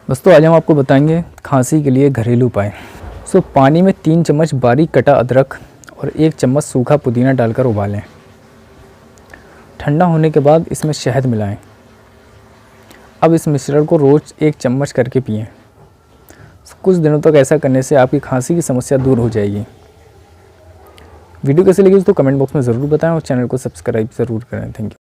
दोस्तों आज हम आपको बताएंगे खांसी के लिए घरेलू उपाय। पानी में 3 चम्मच बारीक कटा अदरक और 1 चम्मच सूखा पुदीना डालकर उबालें। ठंडा होने के बाद इसमें शहद मिलाएं। अब इस मिश्रण को रोज़ 1 चम्मच करके पिएं। कुछ दिनों तक ऐसा करने से आपकी खांसी की समस्या दूर हो जाएगी। वीडियो कैसे लगी तो कमेंट बॉक्स में ज़रूर बताएं और चैनल को सब्सक्राइब ज़रूर करें। Thank you.